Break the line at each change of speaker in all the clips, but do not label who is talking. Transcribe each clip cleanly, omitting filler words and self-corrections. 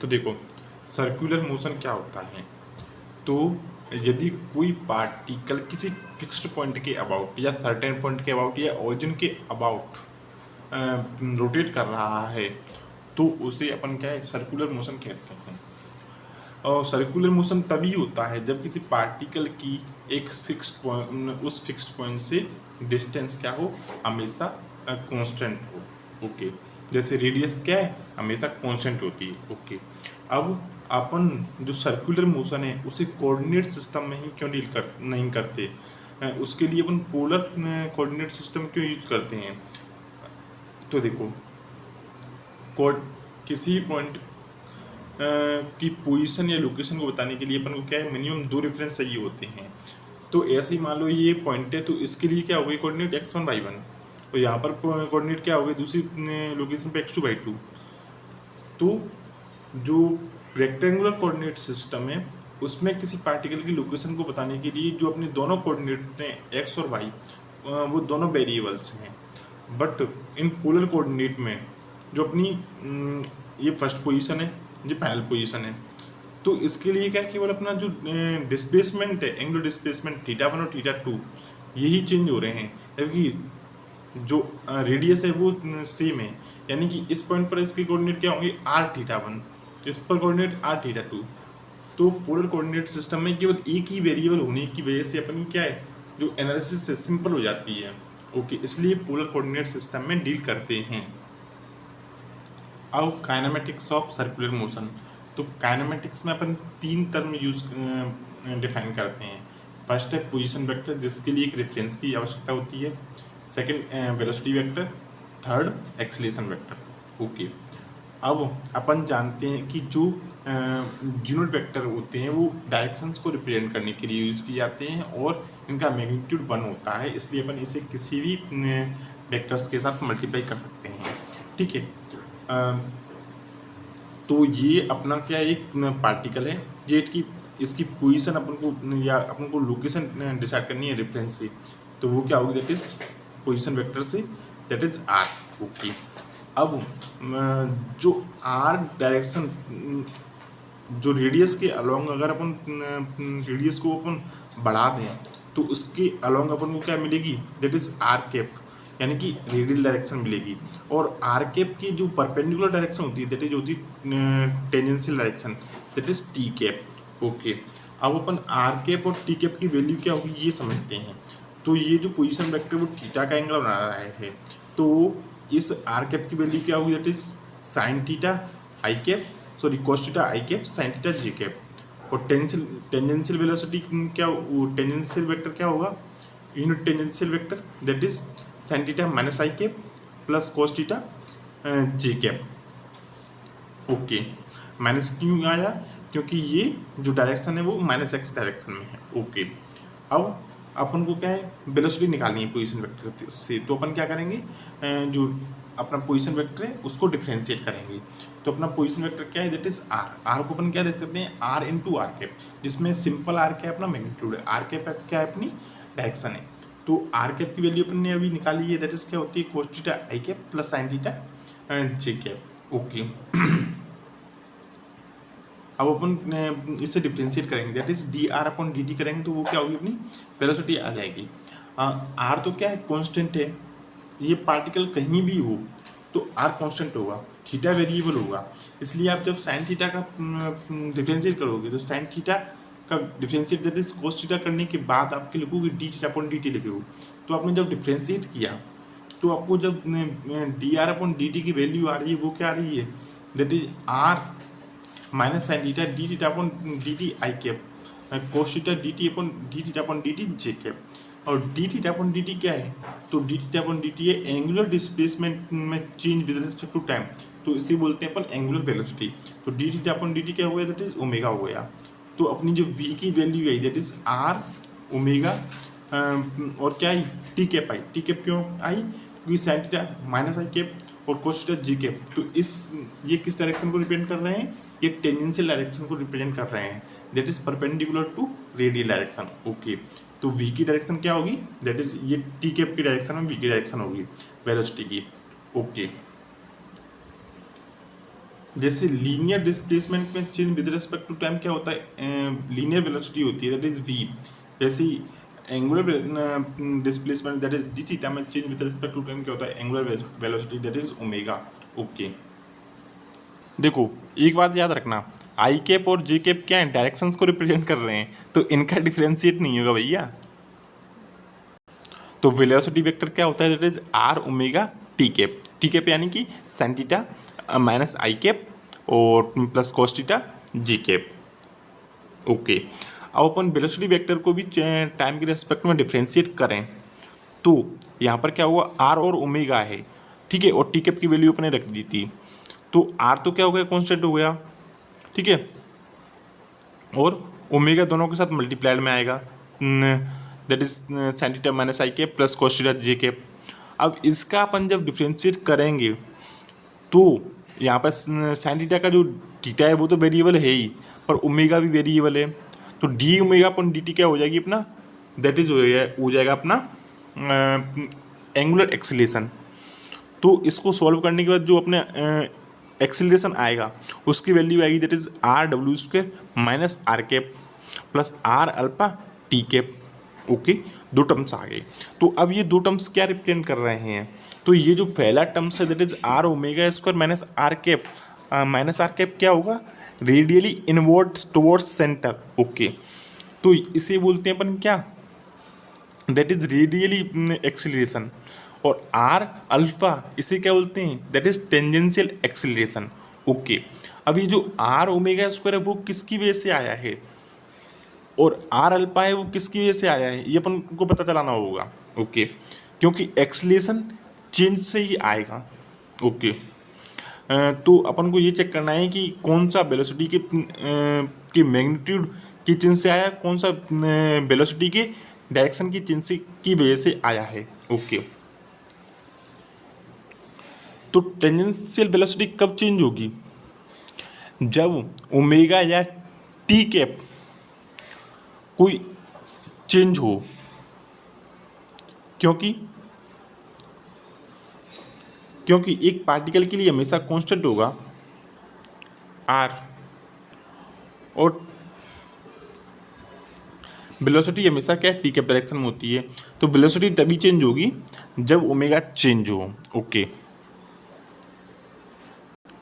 तो देखो, circular motion क्या होता है। तो यदि कोई पार्टिकल किसी फिक्स्ड पॉइंट के अबाउट या सर्टेन पॉइंट के अबाउट या ओरिजिन के अबाउट रोटेट कर रहा है, तो उसे अपन क्या है, सर्कुलर मोशन कहते हैं। और सर्कुलर मोशन तभी होता है जब किसी पार्टिकल की एक फिक्स्ड पॉइंट, उस फिक्स्ड पॉइंट से डिस्टेंस क्या हो, हमेशा कांस्टेंट हो। ओके, जैसे रेडियस क्या है, हमेशा कांस्टेंट होती है। ओके, अब अपन जो सर्कुलर मोशन है उसे कोऑर्डिनेट सिस्टम में ही क्यों डील कर नहीं करते, उसके लिए अपन पोलर कोऑर्डिनेट सिस्टम क्यों यूज करते हैं। तो देखो, कोड किसी पॉइंट की पोजीशन या लोकेशन को बताने के लिए अपन को क्या है, मिनिमम 2 रेफरेंस चाहिए होते हैं। तो ऐसे ही मान लो ये पॉइंट है, तो इसके लिए क्या होगा, कोऑर्डिनेट x1 y1, और यहाँ पर कोऑर्डिनेट क्या होगा दूसरी लोकेशन पे x2 y2। तो जो रेक्टेंगुलर कोऑर्डिनेट सिस्टम है उसमें किसी पार्टिकल की लोकेशन को बताने के लिए जो अपने दोनों कोऑर्डिनेट हैं x और y, वो दोनों वेरिएबल्स हैं। बट इन पोलर कोऑर्डिनेट में जो अपनी ये फर्स्ट पोजीशन है, ये फाइनल पोजीशन है, तो इसके लिए क्या है, केवल अपना जो डिस्प्लेसमेंट है, एंगुलर डिस्प्लेसमेंट θ1 और θ2 यही चेंज हो रहे हैं, जबकि जो रेडियस है वो सेम है। यानी कि इस पॉइंट पर इसके कोऑर्डिनेट क्या होंगे, r θ1, इस पर कोऑर्डिनेट r θ2। तो पोलर कोऑर्डिनेट सिस्टम में केवल एक ही वेरिएबल होने की वजह से अपनी क्या है, जो एनालिसिस है सिंपल हो जाती है। ओके, इसलिए पोलर कोऑर्डिनेट सिस्टम में डील करते हैं। अब काइनेमेटिक्स ऑफ सर्कुलर मोशन। तो काइनेमेटिक्स में अपन 3 टर्म यूज डिफाइन करते हैं। फर्स्ट है पोजीशन वेक्टर, जिसके लिए एक रेफरेंस की आवश्यकता होती है। Second velocity vector, third acceleration vector. Okay, अब अपन जानते हैं कि जो यूनिट वेक्टर होते हैं वो डायरेक्शंस को रिप्रेजेंट करने के लिए यूज किए जाते हैं और इनका मैग्नीट्यूड 1 होता है, इसलिए अपन इसे किसी भी वेक्टर्स के साथ मल्टीप्लाई कर सकते हैं। ठीक है, तो ये अपना क्या एक पार्टिकल है, ये इसकी पोजीशन अपन को या अपन को लोकेशन डिसाइड करनी है रेफरेंस से, तो वो क्या होगी, दैट इज पोजीशन वेक्टर से, दैट इज आर। ओके, अब जो आर डायरेक्शन, जो रेडियस के अलोंग अगर अपन रेडियस को अपन बढ़ा दें तो उसके अलोंग अपन को क्या मिलेगी, दैट इज आर कैप, यानी कि रेडियल डायरेक्शन मिलेगी। और आर कैप की जो परपेंडिकुलर डायरेक्शन होती है दैट इज होती है tangential direction, that is T cap. Okay, अब अपन आर कैप और टी कैप की वैल्यू क्या होगी ये समझते हैं। तो ये जो पोजीशन वेक्टर वो थीटा का एंगल बना रहा है, तो इस आर कैप की वैल्यू क्या होगी, that is sine theta I cap, sorry cos theta I cap sine theta J cap. और टेंजेंशियल वेलोसिटी क्या, टेंजेंशियल वेक्टर क्या होगा, unit tangential vector that is sine theta minus i cap plus cos theta J cap. Okay, minus क्यों आया, क्योंकि ये जो direction है वो माइनस एक्स डायरेक्शन में है। ओके, अब अपन को क्या है, वेलोसिटी निकालनी है पोजीशन वेक्टर से, तो अपन क्या करेंगे, जो अपना पोजीशन वेक्टर है उसको डिफ्रेंशिएट करेंगे। तो अपना पोजीशन वेक्टर क्या है, दैट इज आर। आर को अपन क्या देख सकते हैं, आर इंटू आर कैप, जिसमें सिंपल आर क्या है, अपना मैग्नीट्यूड है, आर कैप क्या है, अपनी डायरेक्शन है। तो आर कैप की वैल्यू अपन ने अभी निकाली है, दैट इज क्या होती है, कोस थीटा आई कैप प्लस साइन थीटा जे कैप। ओके, अब अपन इससे डिफ्रेंशिएट करेंगे, that is D r upon d T करेंगे, तो वो क्या होगी, अपनी वेलोसिटी आ जाएगी। आर तो क्या है, कांस्टेंट है, ये पार्टिकल कहीं भी हो तो आर कांस्टेंट होगा, थीटा वेरिएबल होगा, इसलिए आप जब साइन थीटा का डिफ्रेंशिएट करोगे तो साइन थीटा का differentiate that is cos theta करने के बाद आपके लिखोगे d theta upon d t लिखोगे। तो आपने जब डिफ्रेंशिएट किया तो आपको जब d r upon d t की वैल्यू आ रही है, वो क्या आ रही है, that is r minus sine theta d theta upon d t i cap cos theta d t upon d t j cap. और D theta upon d t क्या है, तो d theta upon d t है angular displacement में change with respect to time, तो इसे बोलते हैं अपन एंगुलर वेलोसिटी। तो d theta upon d t क्या हो गया, दैट इज ओमेगा हो गया। तो अपनी जो वी की वैल्यू आई दैट इज आर ओमेगा, और क्या आई, टी कैप आई। टी कैप क्यों आई, क्योंकि sine theta minus i cap और कोस थीटा जी कैप, तो ये किस डायरेक्शन को रिप्रेजेंट कर रहे हैं, ये टेंजेंशियल डायरेक्शन को रिप्रेजेंट कर रहे हैं, that is perpendicular to radial direction. Okay, तो वी की डायरेक्शन क्या होगी, दैट इज ये टी कैप की डायरेक्शन में वी की डायरेक्शन होगी वेलोसिटी की। ओके, जैसे लीनियर डिस्प्लेसमेंट में change with respect to time क्या होता है, लीनियर वेलोसिटी होती है, दैट इज v। वैसे ही angular displacement that is D theta में change with respect to time क्या होता है, angular velocity that is omega. Okay, देखो एक बात याद रखना, आई कैप और जे कैप क्या है, डायरेक्शंस को रिप्रेजेंट कर रहे हैं, तो इनका डिफरेंशिएट नहीं होगा भैया। तो वेलोसिटी वेक्टर क्या होता है, that is r omega t cap. T cap यानी कि sine theta minus i cap और plus cos theta g cap. Okay, अब अपन वेलोसिटी वेक्टर को भी टाइम के रेस्पेक्ट में डिफ्रेंशिएट करें तो यहाँ पर क्या हुआ, आर और ओमेगा है, ठीक है, और टी कैप की वैल्यू अपने रख दी थी, तो आर तो क्या हो गया, कॉन्स्टेंट हो गया, ठीक है, और ओमेगा दोनों के साथ मल्टीप्लाइड में आएगा, that is sine theta minus i cap plus cos theta J cap. अब इसका अपन जब डिफ्रेंशिएट करेंगे तो यहाँ पर साइन थीटा का जो थीटा है वो तो वेरिएबल है ही, पर ओमेगा भी वेरिएबल है, तो डी ओमेगा अपन डी टी क्या हो जाएगी अपना, दैट इज हो जाएगा अपना एंगुलर एक्सीलरेशन। तो इसको सॉल्व करने के बाद जो अपने एक्सीलरेशन आएगा उसकी वैल्यू आएगी दैट इज आर डब्ल्यू square minus r cap plus r alpha t cap. Okay, दो टर्म्स आ गए। तो अब ये दो टर्म्स क्या रिप्रेजेंट कर रहे हैं, तो ये जो पहला टर्म्स है that is r omega square minus r cap क्या होगा, radially inward towards centre. Okay, तो इसे बोलते हैं अपन क्या, दैट इज रेडियली एक्सीलरेशन, और आर अल्फा इसे क्या बोलते हैं, that is tangential acceleration. Okay, अब ये जो आर ओमेगा स्क्वायर है वो किसकी वजह से आया है, और आर अल्फा है वो किसकी वजह से आया है, ये अपन को पता चलाना होगा। ओके, क्योंकि एक्सीलरेशन चेंज से ही आएगा। ओके, तो अपन को ये चेक करना है कि कौन सा वेलोसिटी के मैग्नीट्यूड की चेंज से आया, कौन सा वेलोसिटी के डायरेक्शन की चेंज से की वजह से आया है। ओके, तो टेंजेंशियल वेलोसिटी कब चेंज होगी, जब ओमेगा या टी कैप कोई चेंज हो, क्योंकि एक पार्टिकल के लिए हमेशा कांस्टेंट होगा आर, और वेलोसिटी हमेशा क्या टी कैप डायरेक्शन में होती है, तो वेलोसिटी तभी चेंज होगी जब ओमेगा चेंज हो। ओके,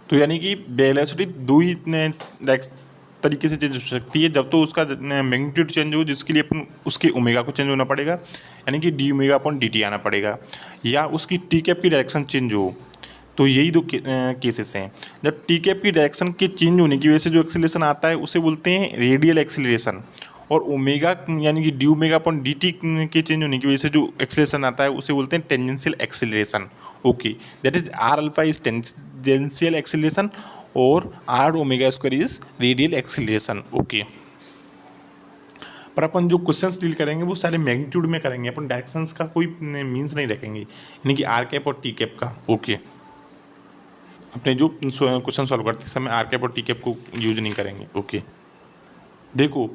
तो यानी कि वेलोसिटी दो ही तरीके से चेंज हो सकती है, जब तो उसका मैग्नीट्यूड चेंज हो जिसके लिए अपन उसके ओमेगा को चेंज होना पड़ेगा, यानी कि D omega upon d T आना पड़ेगा, या उसकी टी कैप की डायरेक्शन चेंज हो। तो यही दो केसेस हैं, जब टी कैप की डायरेक्शन के चेंज होने की वजह से जो एक्सीलरेशन आता है उसे बोलते हैं रेडियल एक्सीलरेशन, और ओमेगा यानी कि D omega upon d T के चेंज होने की वजह से जो एक्सीलरेशन आता है उसे बोलते हैं tangential acceleration. Okay, that is are alpha is tangential acceleration और R omega square is radial acceleration. Okay, पर अपन जो क्वेश्चंस डील करेंगे वो सारे मैग्नीट्यूड में करेंगे, अपन डायरेक्शंस का कोई मीन्स नहीं रखेंगे, यानी कि आर कैप और टी कैप का। ओके, अपने जो क्वेश्चन सॉल्व करते समय आर कैप और टी कैप को यूज नहीं करेंगे। ओके, देखो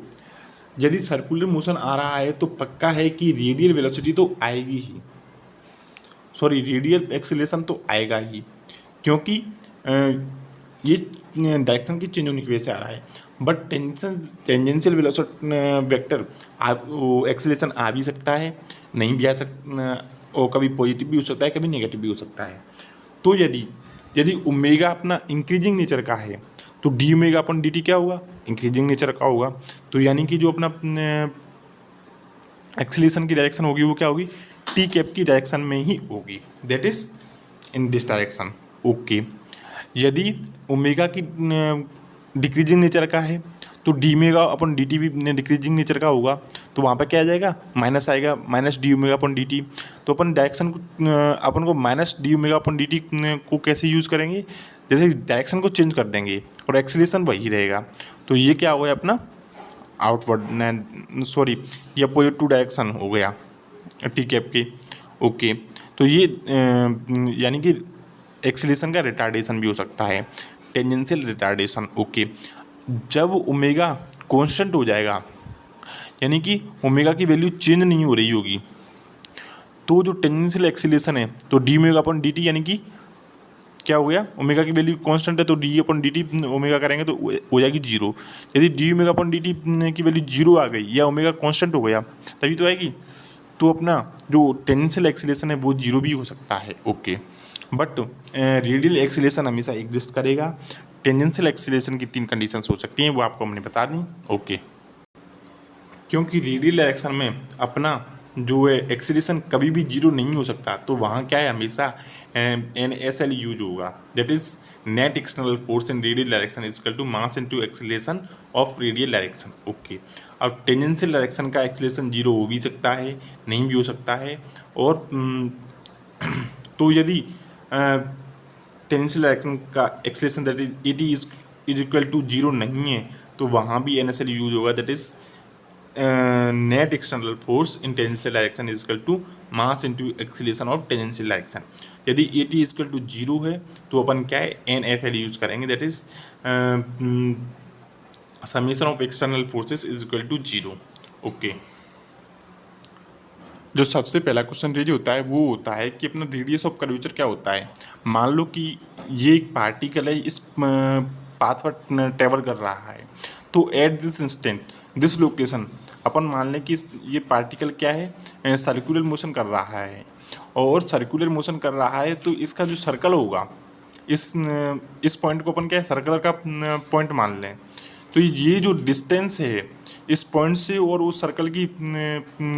यदि सर्कुलर मोशन आ रहा है तो पक्का है कि रेडियल वेलोसिटी तो आएगी ही, सॉरी रेडियल एक्सीलरेशन तो आएगा ही, क्योंकि ये डायरेक्शन की चेंज होने की वजह से आ रहा है। But tangential velocity vector acceleration आ भी सकता है, नहीं भी आ सकता, और कभी पॉजिटिव भी हो सकता है, कभी नेगेटिव भी हो सकता है। तो यदि ओमेगा अपना इंक्रीजिंग नेचर का है तो डी ओमेगा अपन डी टी क्या होगा, इंक्रीजिंग नेचर का होगा, तो यानी कि जो अपना एक्सीलरेशन की डायरेक्शन होगी वो क्या होगी, टी कैप की डायरेक्शन में ही होगी, that is in this direction. Okay, यदि ओमेगा की डिक्रीजिंग नेचर का है तो डी ओमेगा अपन डी टी भी डिक्रीजिंग नेचर का होगा, तो वहाँ पर क्या आ जाएगा, माइनस आएगा, माइनस डी ओमेगा अपन डी टी। तो अपन डायरेक्शन को अपन को माइनस डी ओमेगा अपन डी टी को कैसे यूज़ करेंगे, जैसे डायरेक्शन को चेंज कर देंगे और एक्सीलरेशन वही रहेगा, तो ये क्या हो गया अपना आउटवर्ड, सॉरी ये अपोजिट टू डायरेक्शन हो गया टी कैप की। ओके, तो ये यानी कि एक्सीलरेशन का रिटार्डेशन भी हो सकता है, टेंजेंशियल रिटार्डेशन। ओके, जब ओमेगा कांस्टेंट हो जाएगा, यानी कि ओमेगा की वैल्यू चेंज नहीं हो रही होगी, तो जो टेंजेंशियल एक्सीलरेशन है तो D omega upon d T यानी कि क्या हो गया, ओमेगा की वैल्यू कांस्टेंट है तो डी अपन डी टी ओमेगा करेंगे तो हो जाएगी जीरो। यदि डी ओमेगा अपन डी टी की वैल्यू जीरो आ गई या ओमेगा कांस्टेंट हो गया तभी तो आएगी। तो अपना जो टेंजेंशियल एक्सीलरेशन है वो जीरो भी हो सकता है, ओके। बट रेडियल एक्सीलरेशन हमेशा एग्जिस्ट करेगा। टेंजेंशियल एक्सीलरेशन की 3 कंडीशंस हो सकती हैं, वो आपको हमने बता दी, ओके। क्योंकि रेडियल डायरेक्शन में अपना जो है एक्सीलरेशन कभी भी जीरो नहीं हो सकता, तो वहाँ क्या है, हमेशा एन एस एल यूज होगा, that is net external force in radial direction is equal to mass into acceleration of radial direction, okay. अब टेंजेंशियल डायरेक्शन का एक्सीलरेशन जीरो हो भी सकता है, नहीं भी हो सकता है। और तो यदि टेंजेंशियल डायरेक्शन का acceleration that is A T is equal to zero नहीं है, तो वहाँ भी एन एस एल यूज होगा, that is net external force in tangential direction is equal to mass into acceleration of tangential direction. यदि A T is equal to zero है तो अपन क्या है, एन एफ एल यूज करेंगे, that is summation of external forces is equal to zero, okay. जो सबसे पहला क्वेश्चन रेडी होता है वो होता है कि अपना रेडियस ऑफ कर्वेचर क्या होता है। मान लो कि ये एक पार्टिकल है, इस पाथ पर ट्रेवल कर रहा है, तो at this instant this location अपन मान लें कि ये पार्टिकल क्या है, सर्कुलर मोशन कर रहा है। और सर्कुलर मोशन कर रहा है तो इसका जो सर्कल होगा, इस पॉइंट को अपन क्या है, सर्कलर का पॉइंट मान लें। तो ये जो डिस्टेंस है इस पॉइंट से और उस सर्कल की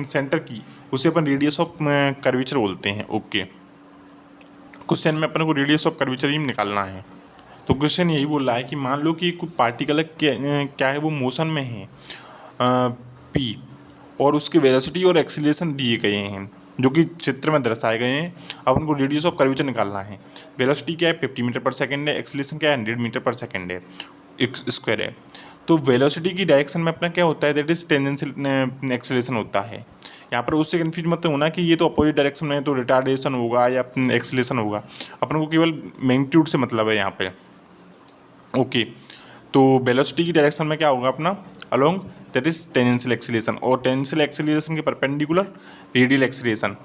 सेंटर की, उसे अपन रेडियस ऑफ कर्वेचर बोलते हैं, ओके। क्वेश्चन में अपन को रेडियस ऑफ कर्वेचर ही निकालना है। तो क्वेश्चन यही बोल रहा है कि मान लो कि कोई पार्टिकल क्या है, वो मोशन में है पी, और उसके वेलोसिटी और एक्सीलरेशन दिए गए हैं जो कि चित्र में दर्शाए गए हैं। अब उनको रेडियस ऑफ कर्वेचर निकालना है। वेलोसिटी क्या है, 50 मीटर पर सेकंड है, एक्सीलरेशन क्या है, 100 मीटर पर सेकंड है, एक स्क्वायर है। तो वेलोसिटी की डायरेक्शन में अपना क्या होता है, दैट इज टेंजेंशियल एक्सीलरेशन होता है। यहाँ पर उससे कन्फ्यूज मत होना कि ये तो अपोजिट डायरेक्शन में है तो रिटार्डेशन होगा या एक्सीलरेशन होगा, अपन को केवल मैग्नीट्यूड से मतलब है यहाँ पे, ओके। तो वेलोसिटी की डायरेक्शन में क्या होगा अपना, along that is tangential acceleration, और टेंजेंशियल एक्सीलरेशन के परपेंडिकुलर रेडियल एक्सीलरेशन।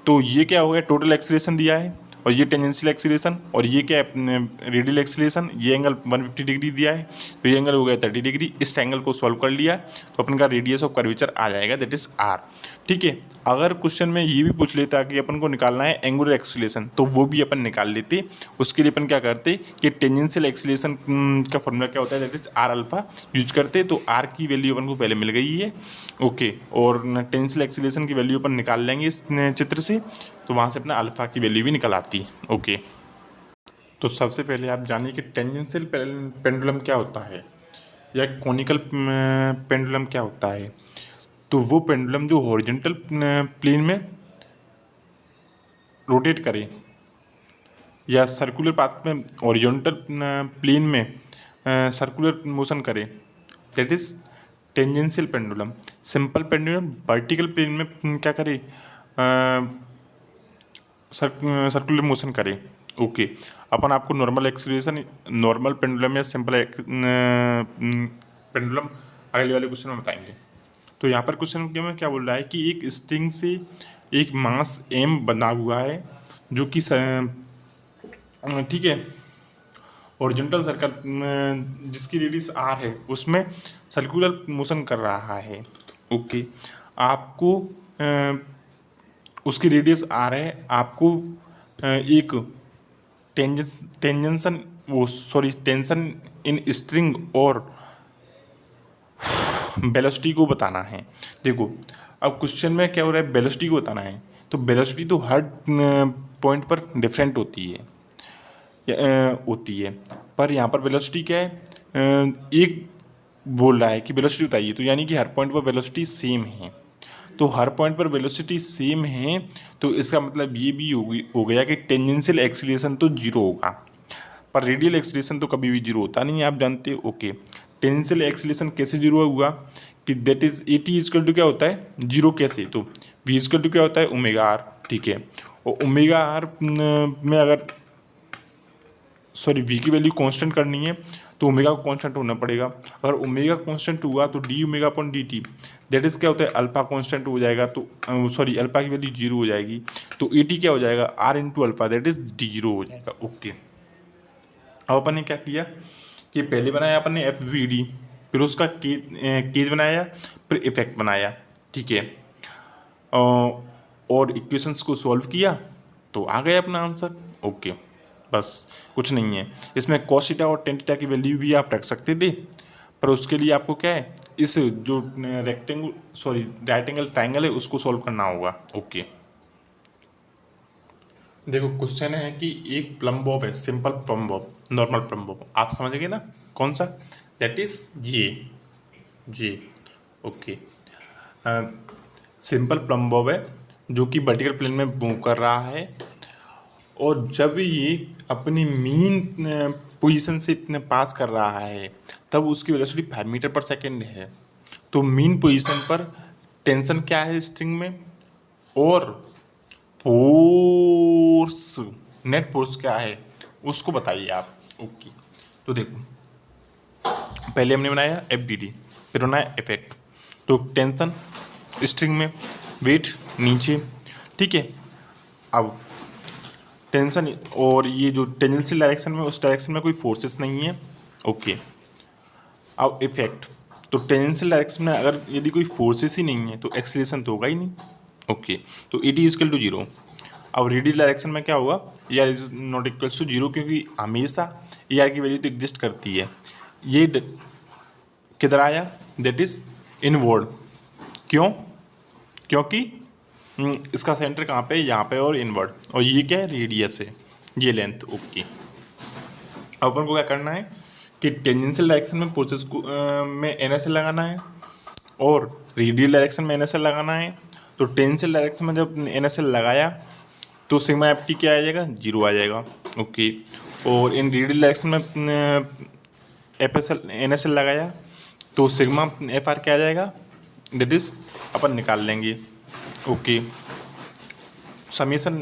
तो ये क्या हो गया, टोटल एक्सीलरेशन दिया है, और ये टेंजेंशियल एक्सीलरेशन, और ये क्या है, रेडियल एक्सीलरेशन। ये एंगल 150 डिग्री दिया है, तो ये एंगल हो गया 30 डिग्री। इस एंगल को सॉल्व कर लिया तो अपन का रेडियस ऑफ कर्वेचर आ जाएगा, दैट इज आर, ठीक है। अगर क्वेश्चन में ये भी पूछ लेता कि अपन को निकालना है एंगुलर एक्सीलरेशन, तो वो भी अपन निकाल लेते। उसके लिए अपन क्या करते कि टेंजेंशियल एक्सीलरेशन का फॉर्मूला क्या होता है, that is are alpha use करते। तो आर की वैल्यू अपन को पहले मिल गई है, ओके। और टेंजेंशियल एक्सीलरेशन की वैल्यू अपन निकाल लेंगे इस चित्र से, तो वहाँ से अपना अल्फा की वैल्यू भी निकल आती है, ओके। तो सबसे पहले आप जानिए कि टेंजेंशियल पेंडुलम क्या होता है या कोनिकल पेंडुलम क्या होता है। तो वो पेंडुलम जो हॉरिजॉन्टल प्लेन में रोटेट करे या सर्कुलर पाथ में हॉरिजॉन्टल प्लेन में सर्कुलर मोशन करे, that is tangential pendulum. Simple pendulum vertical plane में क्या करे, सर्कुलर मोशन करे, ओके। अपन आपको नॉर्मल एक्सीलरेशन, नॉर्मल पेंडुलम या सिंपल पेंडुलम अगले वाले क्वेश्चन में बताएंगे। तो यहाँ पर क्वेश्चन में क्या बोल रहा है कि एक स्ट्रिंग से एक मास एम बना हुआ है जो कि ठीक है, हॉरिजॉन्टल सर्कल जिसकी रेडियस आर है उसमें सर्कुलर मोशन कर रहा है, ओके। आपको उसकी रेडियस आर है, आपको एक टेंशन इन स्ट्रिंग और वेलोसिटी को बताना है। देखो अब क्वेश्चन में क्या हो रहा है, वेलोसिटी को बताना है, तो वेलोसिटी तो हर पॉइंट पर डिफरेंट होती है, पर यहाँ पर वेलोसिटी क्या है, एक बोल रहा है कि वेलोसिटी बताइए, तो यानी कि हर पॉइंट पर वेलोसिटी सेम है। तो हर पॉइंट पर वेलोसिटी सेम है, तो इसका मतलब ये भी हो गया कि टेंजेंशियल एक्सीलरेशन तो जीरो होगा, पर रेडियल एक्सीलरेशन तो कभी भी जीरो होता नहीं है, आप जानते हो, ओके। टेंजेंशियल एक्सीलरेशन कैसे जीरो हुआ कि that is A t equal to क्या होता है, जीरो कैसे, तो वी इजकल टू क्या होता है, ओमेगा आर, ठीक है। और ओमेगा आर में अगर वी की वैल्यू कांस्टेंट करनी है तो ओमेगा को कांस्टेंट होना पड़ेगा। अगर ओमेगा कांस्टेंट हुआ तो D omega upon d T that is क्या होता है, अल्फा कांस्टेंट हो जाएगा, तो अल्फा की वैल्यू जीरो हो जाएगी, तो ए टी क्या हो जाएगा, r into alpha that is zero हो जाएगा, ओके। अब अपन ने क्या किया कि पहले बनाया अपन ने एफ वी डी, फिर उसका केज बनाया, फिर इफेक्ट बनाया, ठीक है। और इक्वेशंस को सॉल्व किया तो आ गया अपना आंसर। ओके, बस कुछ नहीं है इसमें। cos थीटा और tan थीटा की वैल्यू भी आप रख सकते थे, पर उसके लिए आपको क्या है, इस जो rectangle sorry right angle triangle है उसको सॉल्व करना होगा। ओके, देखो क्वेश्चन है कि एक प्लम बॉब है, simple plum Bob, normal plum Bob, आप समझ गए ना कौन सा, दैट इज ये ओके। सिंपल प्लम बॉब है जो कि वर्टिकल प्लेन में मूव कर रहा है, और जब ये अपनी मीन पोजीशन से इतने पास कर रहा है तब उसकी वेलोसिटी 5 मीटर पर सेकेंड है। तो मीन पोजीशन पर टेंशन क्या है स्ट्रिंग में, और फोर्स, नेट फोर्स क्या है उसको बताइए आप। ओके, तो देखो पहले हमने बनाया एफ डी डी, फिर बनाया इफेक्ट। तो टेंशन स्ट्रिंग में, वेट नीचे, ठीक है। अब टेंशन और ये जो टेंजेंशियल डायरेक्शन में, उस डायरेक्शन में कोई फोर्सेस नहीं है। ओके, अब इफेक्ट, तो टेंजेंशियल डायरेक्शन में अगर यदि कोई फोर्सेस ही नहीं है तो एक्सीलरेशन तो होगा ही नहीं। ओके, तो e t equal to zero. अब रेडियल डायरेक्शन में क्या होगा, e r is not equals to zero, क्योंकि हमेशा ई आर की वैल्यू तो एग्जिस्ट करती है। ये किधर आया, दैट इज इनवर्ड। क्यों, क्योंकि इसका सेंटर कहाँ पे है, यहाँ पे, और इनवर्ड, और ये क्या है, रेडियस है, ये लेंथ। ओके, अब अपन को क्या करना है कि टेंजेंशियल डायरेक्शन में फोर्सेस को में एन एस एल लगाना है, और रेडियल डायरेक्शन में एन एस एल लगाना है। तो टेंजेंशियल डायरेक्शन में जब एन एस एल लगाया तो सिग्मा एफ टी क्या आ जाएगा, जीरो आ जाएगा। ओके, और इन रेडियल डायरेक्शन में F S L N S L लगाया तो सिग्मा एफ आर क्या आ जाएगा, दैट इज अपन निकाल लेंगे। ओके, समेशन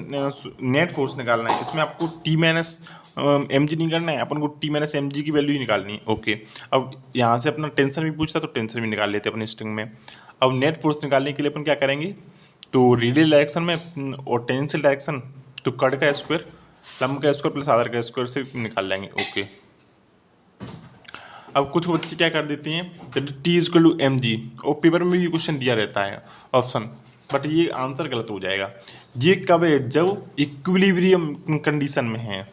नेट फोर्स निकालना है, इसमें आपको टी माइनस एम जी नहीं करना है, अपन को टी माइनस एम जी की वैल्यू ही निकालनी है। ओके, अब यहाँ से अपना टेंशन भी पूछता तो टेंशन भी निकाल लेते अपने स्ट्रिंग में। अब नेट फोर्स निकालने के लिए अपन क्या करेंगे, तो रेडियल डायरेक्शन में और टेंशियल डायरेक्शन, तो कट का स्क्वायर, लंब का स्क्वायर प्लस आधार का स्क्वायर से निकाल लेंगे। ओके, अब कुछ बच्चे क्या कर देते हैं, t is to m g, और पेपर में भी क्वेश्चन दिया रहता है ऑप्शन, बट ये आंसर गलत हो जाएगा। ये कब है, जब इक्विलिब्रियम कंडीशन में है,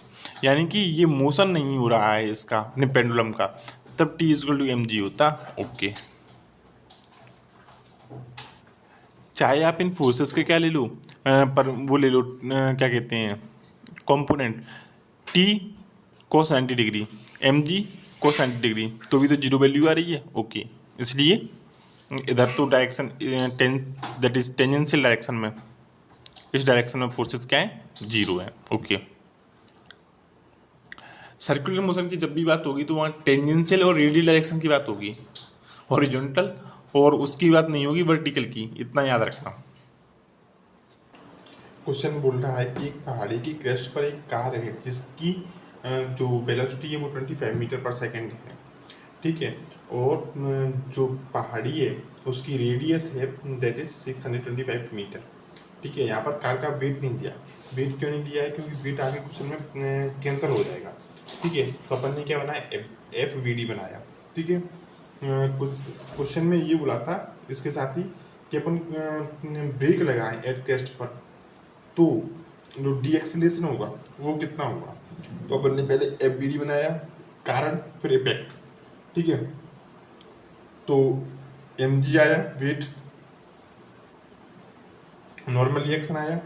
यानी कि ये मोशन नहीं हो रहा है इसका अपने पेंडुलम का, तब t is to m g होता। ओके, चाहे आप इन फोर्सेस के क्या ले लो, पर वो ले लो, क्या कहते हैं कंपोनेंट, टी कोस 90 डिग्री, एम जी कोस 90 डिग्री, तो भी तो जीरो वैल्यू आ रही है। ओके, इसलिए इधर तो direction ten that is tangential direction में, इस डायरेक्शन में फोर्सेस क्या है, जीरो है। ओके, सर्कुलर मोशन की जब भी बात होगी तो वहाँ टेंजेंशियल और रेडियल डायरेक्शन की बात होगी, हॉरिजॉन्टल और उसकी बात नहीं होगी वर्टिकल की, इतना याद रखना। क्वेश्चन बोल रहा है कि एक पहाड़ी की क्रेस्ट पर एक कार है जिसकी जो वेलोसिटी है वो 25 मीटर पर सेकेंड है, ठीक है, और जो पहाड़ी है उसकी रेडियस है दैट इज 625 मीटर, ठीक है। यहाँ पर कार का वेट नहीं दिया, वेट क्यों नहीं दिया है, क्योंकि वेट आगे क्वेश्चन में कैंसिल हो जाएगा, ठीक है। तो अपन ने क्या बनाया, एफ वी डी बनाया, ठीक है। क्वेश्चन में ये बोला था इसके साथ ही कि अपन ब्रेक लगाएं एट क्रेस्ट पर, तो जो डी एक्सीलरेशन होगा वो कितना होगा। तो अपन ने पहले एफ बी डी बनाया, कारण फिर इफेक्ट, ठीक है। तो एम जी आया वेट, नॉर्मल रिएक्शन आया,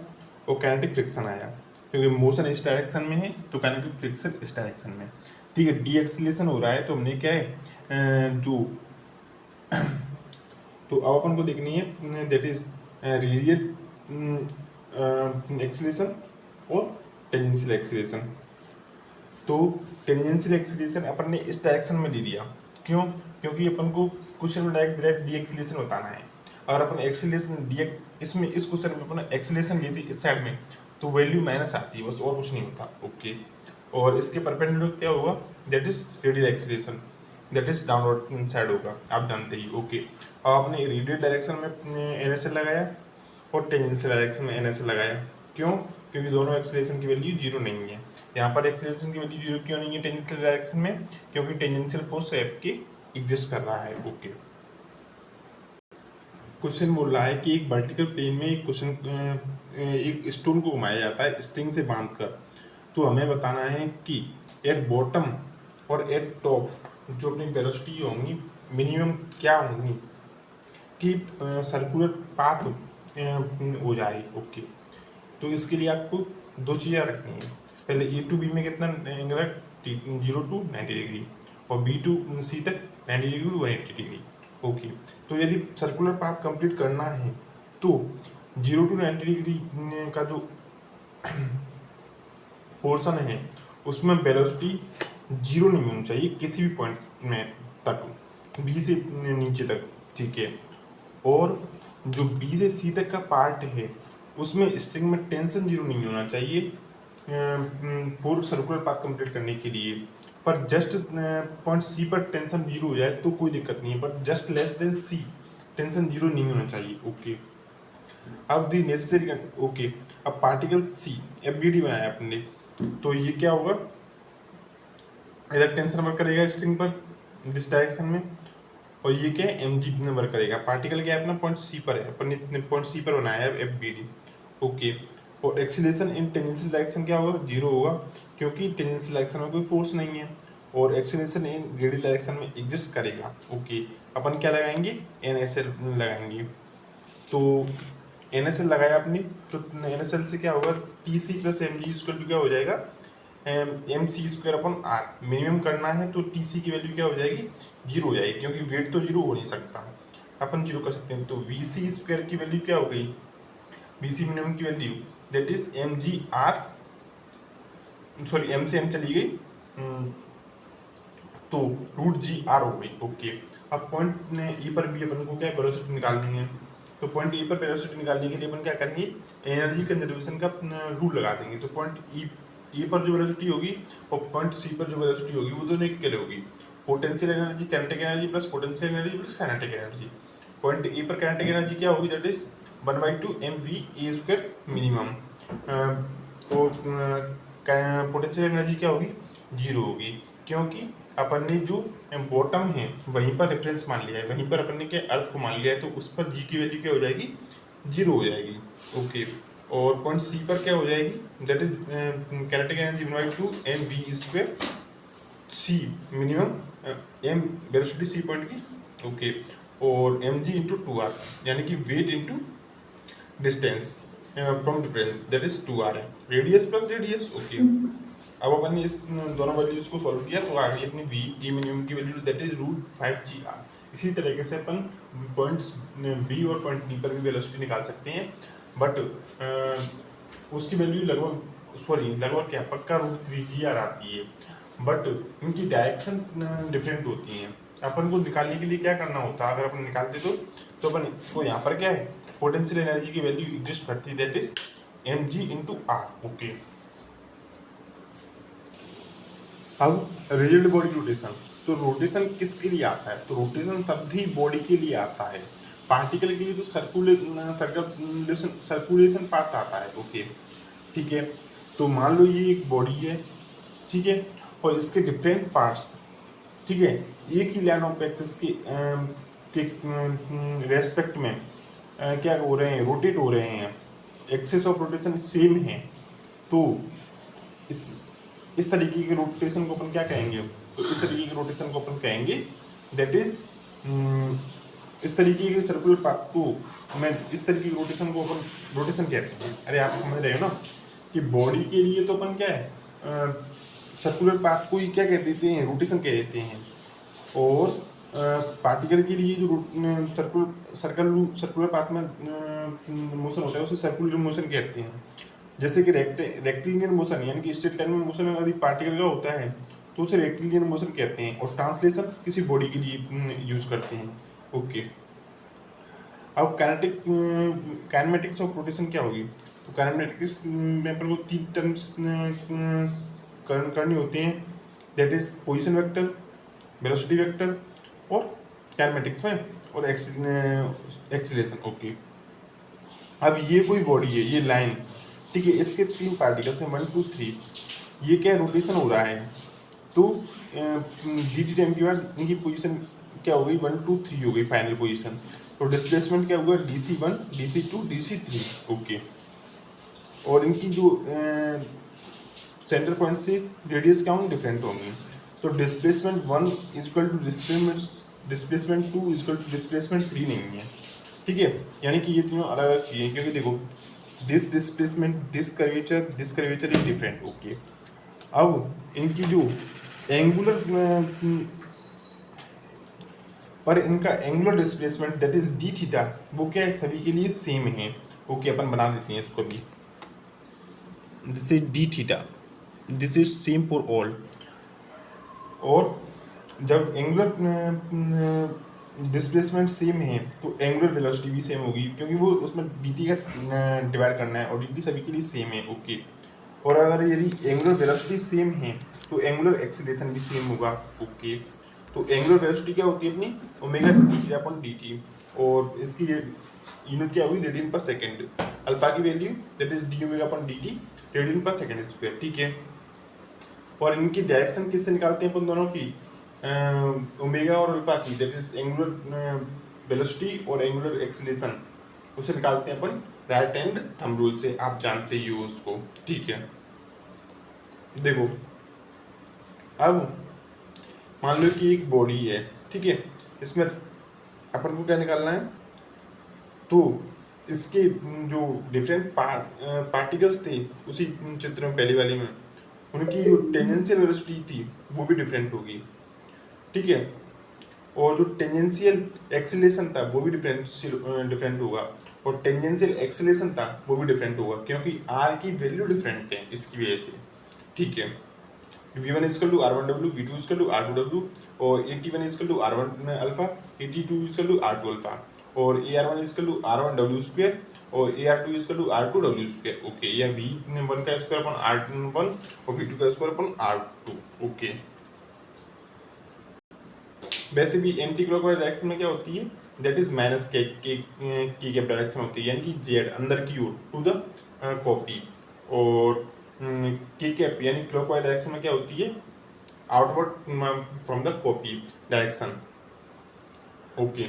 और काइनेटिक फ्रिक्शन आया, क्योंकि मोशन इस डायरेक्शन में है तो काइनेटिक फ्रिक्शन इस डायरेक्शन में, ठीक है। डी एक्सीलरेशन हो रहा है तो हमने क्या है जो तो अब अपन को देखनी है दैट इज रेडियल एक्सीलरेशन और टेंजेंशियल एक्सीलरेशन। तो टेंजेंशियल एक्सीलरेशन अपन ने इस डायरेक्शन में दे दिया, क्यों, क्योंकि अपन को क्वेश्चन में डायरेक्ट डी एक्सीलरेशन बताना है। अगर अपन एक्सीलरेशन डी इसमें इस क्वेश्चन में अपन एक्सीलरेशन ली थी इस साइड में तो वैल्यू माइनस आती है, बस और कुछ नहीं होता। ओके, और इसके परपेंडिकुलर क्या होगा, that is radial acceleration, that is downward side होगा, आप जानते ही। ओके, अब आपने रेडियल डायरेक्शन में एन एस एल लगाया और टेंजेंशियल डायरेक्शन में एन एस एल लगाया, क्यों, क्योंकि दोनों एक्सीलरेशन की वैल्यू जीरो नहीं है, यहाँ पर एक्सेलरेशन की वैल्यू 0 क्यों नहीं है टेंजेंशियल डायरेक्शन में, क्योंकि टेंजेंशियल फोर्स एफ के एग्जिस्ट कर रहा है। ओके, क्वेश्चन बोल रहा है कि एक वर्टिकल प्लेन में एक स्टोन को घुमाया जाता है स्ट्रिंग से बांधकर। तो हमें बताना है कि एट बॉटम और एट टॉप जो अपनी वेलोसिटी होंगी मिनिमम क्या होंगी कि सर्कुलर पाथ हो जाए। ओके, तो इसके लिए आपको दो चीज़ें रखनी है। पहले ए टू बी में कितना एंगल है, 0 to 90 डिग्री, और बी टू सी तक 90 डिग्री टू 180 डिग्री। ओके, तो यदि सर्कुलर पाथ कंप्लीट करना है तो 0 to 90 डिग्री का जो पोर्शन है उसमें वेलोसिटी 0 नहीं होनी चाहिए किसी भी पॉइंट में तक, बी से नीचे तक। ठीक है, और जो बी से सी तक का पार्ट है उसमें स्ट्रिंग में टेंशन 0 नहीं होना चाहिए पूर्व सर्कुलर पाथ कंप्लीट करने के लिए। पर जस्ट पॉइंट सी पर टेंशन 0 हो जाए तो कोई दिक्कत नहीं है, पर जस्ट लेस देन सी टेंशन 0 नहीं होना चाहिए। ओके, अब दी नेसेसरी। ओके, अब पार्टिकल सी एफबीडी बनाया अपने, तो ये क्या होगा, इधर टेंशन वर्क करेगा स्ट्रिंग पर दिस डायरेक्शन में, और ये क्या है एम जी वर्क करेगा। पार्टिकल क्या है अपना पॉइंट सी पर है, अपन ने पॉइंट सी पर बनाया है एफ बी डी। ओके, और एक्सीलरेशन इन टेंजेंशियल डायरेक्शन क्या होगा, 0 होगा, क्योंकि टेंजेंशियल डायरेक्शन में कोई फोर्स नहीं है, और एक्सीलरेशन इन रेडियल डायरेक्शन में एग्जिस्ट करेगा। ओके, अपन क्या लगाएंगे, एन एस एल लगाएंगे। तो एन एस एल लगाया आपने, तो एन एस एल से क्या होगा, t c plus m g square क्या हो जाएगा, एम सी स्क्वायर अपन आर। मिनिमम करना है तो टी सी की वैल्यू क्या हो जाएगी, 0 हो जाएगी, क्योंकि वेट तो 0 हो नहीं सकता, अपन 0 कर सकते हैं। तो वी सी स्क्वायर की वैल्यू क्या हो गई, वी सी मिनिमम की value that is m g r, sorry m से एम चली गई, तो रूट जी आर हो गई। ओके, अब पॉइंट ने ई पर भी अपन को क्या वेलोसिटी निकालनी है, तो पॉइंट ई पर वेलोसिटी निकालने के लिए अपन क्या करेंगे, एनर्जी कंजर्वेशन का रूल लगा देंगे। तो पॉइंट ई पर जो वेलोसिटी होगी और पॉइंट सी पर जो वेलोसिटी होगी वो दोनों एक होगी, potential energy kinetic energy plus potential energy plus kinetic energy. Point ई पर काइनेटिक एनर्जी क्या होगी, दैट इज 1/2 mv² मिनिमम, और पोटेंशियल एनर्जी क्या होगी, 0 होगी, क्योंकि अपन ने जो बॉटम है वहीं पर रेफरेंस मान लिया है, वहीं पर अपन ने क्या अर्थ को मान लिया है, तो उस पर जी की वैल्यू क्या हो जाएगी, 0 हो जाएगी। ओके, और पॉइंट सी पर क्या हो जाएगी, that is kinetic energy 1/2 mv² c minimum, m velocity c point की। ओके, और एम जी इंटू 2r, यानी कि weight into distance from difference, that is 2r है, रेडियस प्लस रेडियस। ओके, अब अपन ने इस दोनों वैल्यूज को सॉल्व किया तो आ गई अपनी वी ई मिनिमम की वैल्यू, दैट इज √5gr। इसी तरीके से अपन पॉइंट्स बी और पॉइंट डी पर भी वेलोसिटी निकाल सकते हैं, बट उसकी वैल्यू लगभग क्या पक्का √3gr आती है, बट इनकी डायरेक्शन डिफरेंट होती हैं। अपन को निकालने के लिए क्या करना होता है, अगर अपन निकालते तो अपन को यहाँ पर क्या है, पोटेंशियल एनर्जी की वैल्यू एग्जिस्ट करती है, that is m g into r. Okay, अब रिजिड बॉडी रोटेशन, तो रोटेशन किसके लिए आता है, तो रोटेशन सभी बॉडी के लिए आता है। पार्टिकल के लिए तो सर्कुलेशन पार्ट आता है। ओके, ठीक है, तो मान लो ये एक बॉडी है, ठीक है, और इसके डिफरेंट पार्ट्स, ठीक है, एक ही लाइन ऑफ एक्सिस के रेस्पेक्ट में क्या हो रहे हैं, रोटेट हो रहे हैं, एक्सिस ऑफ रोटेशन सेम है, तो इस तरीके के रोटेशन को अपन क्या कहेंगे, तो इस तरीके के रोटेशन को अपन कहेंगे दैट इज इस तरीके के सर्कुलर पाथ को मैं इस तरीके के रोटेशन को अपन रोटेशन कहते हैं। अरे आप समझ रहे हो ना कि बॉडी के लिए तो अपन क्या है सर्कुलर पाथ को ही क्या कह देते हैं, रोटेशन कह देते हैं, और पार्टिकल के लिए जो सर्कुलर पाथ में मोशन होता है उसे सर्कुलर मोशन कहते हैं। जैसे कि रेक्टिलिनियर मोशन यानी कि स्ट्रेट लाइन में मोशन यदि पार्टिकल का होता है तो उसे रेक्टिलिनियर मोशन कहते हैं, और ट्रांसलेशन किसी बॉडी के लिए यूज करते हैं। ओके, अब काइनेमेटिक्स ऑफ रोटेशन क्या होगी, तो काइनेमेटिक्स में अपन को 3 टर्म्स करनी होती हैं, that is position vector, velocity vector, और काइनेमेटिक्स में और एक्सीलरेशन। ओके, अब ये कोई बॉडी है, ये लाइन, ठीक है, इसके 3 पार्टिकल्स हैं 1 2 3, ये क्या रोटेशन हो रहा है, तो डी टी टाइम के बाद इनकी पोजीशन क्या हो गई, 1 2 3 हो गई फाइनल पोजीशन। तो डिस्प्लेसमेंट क्या हुआ, DC1 DC2 DC3। ओके, और इनकी जो सेंटर पॉइंट से रेडियस क्या होंगी, डिफरेंट होंगी। तो displacement 1 equal to displacement 2 equal to displacement 3 नहीं है, ठीक है। यानी कि ये तीनों अलग अलग चीज़ें, क्योंकि देखो this displacement this curvature is different. Okay, अब इनकी जो एंगुलर पर इनका angular displacement that is D theta, वो क्या है, सभी के लिए सेम है। ओके, अपन बना देते हैं इसको भी, this is D theta, this is same for all. और जब एंगुलर डिस्प्लेसमेंट सेम है तो एंगुलर वेलोसिटी भी सेम होगी, क्योंकि वो उसमें डी टी का डिवाइड करना है और डी टी सभी के लिए सेम है। ओके, और अगर यदि एंगुलर वेलोसिटी सेम है तो एंगुलर एक्सीलरेशन भी सेम होगा। ओके, तो एंगुलर वेलोसिटी क्या होती है अपनी, omega D upon d T, और इसकी यूनिट क्या हुई, रेडियन पर सेकेंड। अल्फा की value that is D omega upon d T, radian पर सेकेंड स्क्वायर, ठीक है। और इनकी डायरेक्शन किससे निकालते हैं अपन दोनों की, ओमेगा और अल्फा की, दैट इज एंगुलर वेलोसिटी और एंगुलर एक्सीलरेशन, उसे निकालते हैं अपन राइट हैंड थंब रूल से, आप जानते ही हो उसको, ठीक है। देखो, अब मान लो कि एक बॉडी है, ठीक है, इसमें अपन को क्या निकालना है, तो इसके जो डिफरेंट पार्टिकल्स थे उसी चित्र में पहले वाले में, उनकी जो टेंजेंशियल वेलोसिटी थी वो भी डिफरेंट होगी, ठीक है। और जो टेंजेंशियल एक्सीलरेशन था वो भी डिफरेंट होगा, और टेंजेंशियल एक्सीलरेशन था वो भी डिफरेंट होगा, क्योंकि आर की वैल्यू डिफरेंट है इसकी वजह से, ठीक है। V1 is equal to R1W, V2 is equal to R2W, और AT1 equal to R1 alpha, AT2 equal to R2 alpha, और AR1 is equal to R1W square, और AR2 is equal to R2W square. Okay, या V1 का स्क्वायर अपॉन R1 और V2 का square upon R2। Okay, वैसे भी anti clockwise direction में क्या होती है, दैट इज माइनस के डायरेक्शन होती है, यानी कि जेड अंदर की ओर टू द कॉपी, और के कैप यानी क्लॉकवाइज डायरेक्शन में क्या होती है, outward from the copy direction. Okay,